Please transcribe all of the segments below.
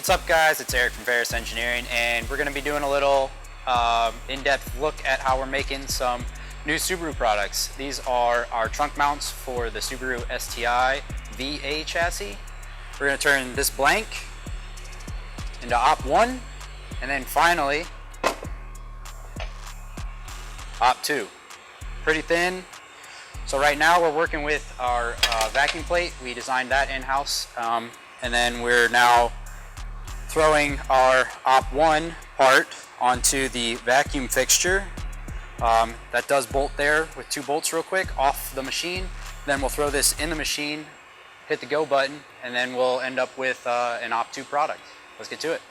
What's up guys, it's Eric from Verus Engineering, and we're going to be doing a little in-depth look at how we're making some new Subaru products. These are our trunk mounts for the Subaru STI VA chassis. We're going to turn this blank into Op 1, and then finally Op 2. Pretty thin. So right now we're working with our vacuum plate. We designed that in-house, and then we're now throwing our Op 1 part onto the vacuum fixture. That does bolt there with 2 bolts real quick off the machine. Then we'll throw this in the machine, hit the go button, and then we'll end up with an Op 2 product. Let's get to it.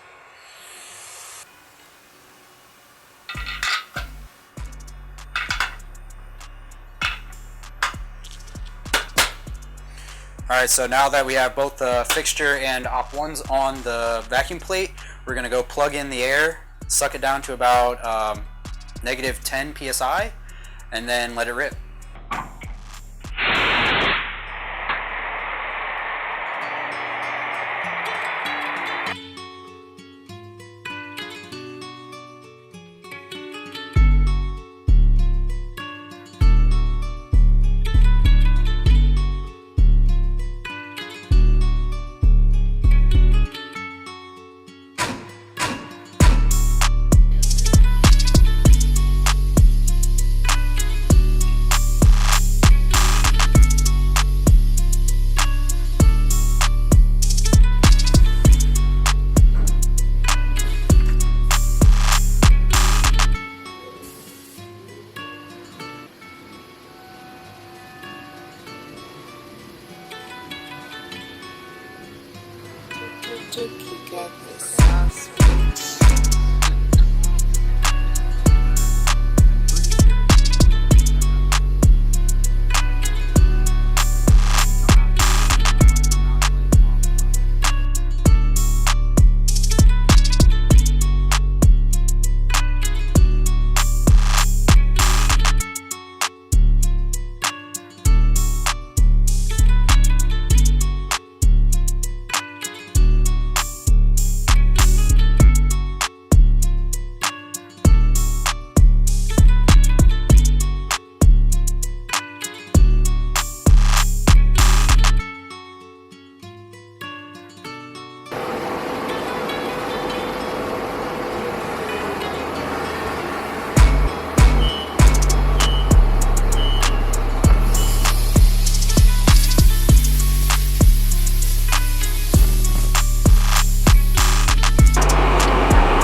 Alright, so now that we have both the fixture and Op 1s on the vacuum plate, we're going to go plug in the air, suck it down to about negative 10 psi, and then let it rip. To kick up the sauce.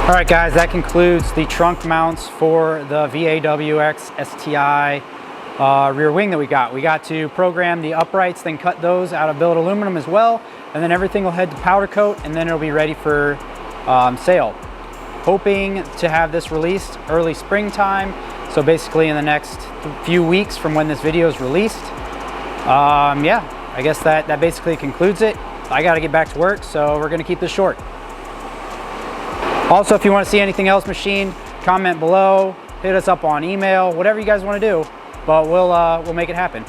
All right guys, that concludes the trunk mounts for the VA WRX STI rear wing that we got. We got to program the uprights, then cut those out of billet aluminum as well, and then everything will head to powder coat, and then it'll be ready for sale. Hoping to have this released early springtime, so basically in the next few weeks from when this video is released. Yeah, I guess that basically concludes it. I got to get back to work, so we're going to keep this short. Also, if you want to see anything else machined, comment below, hit us up on email, whatever you guys want to do, but we'll make it happen.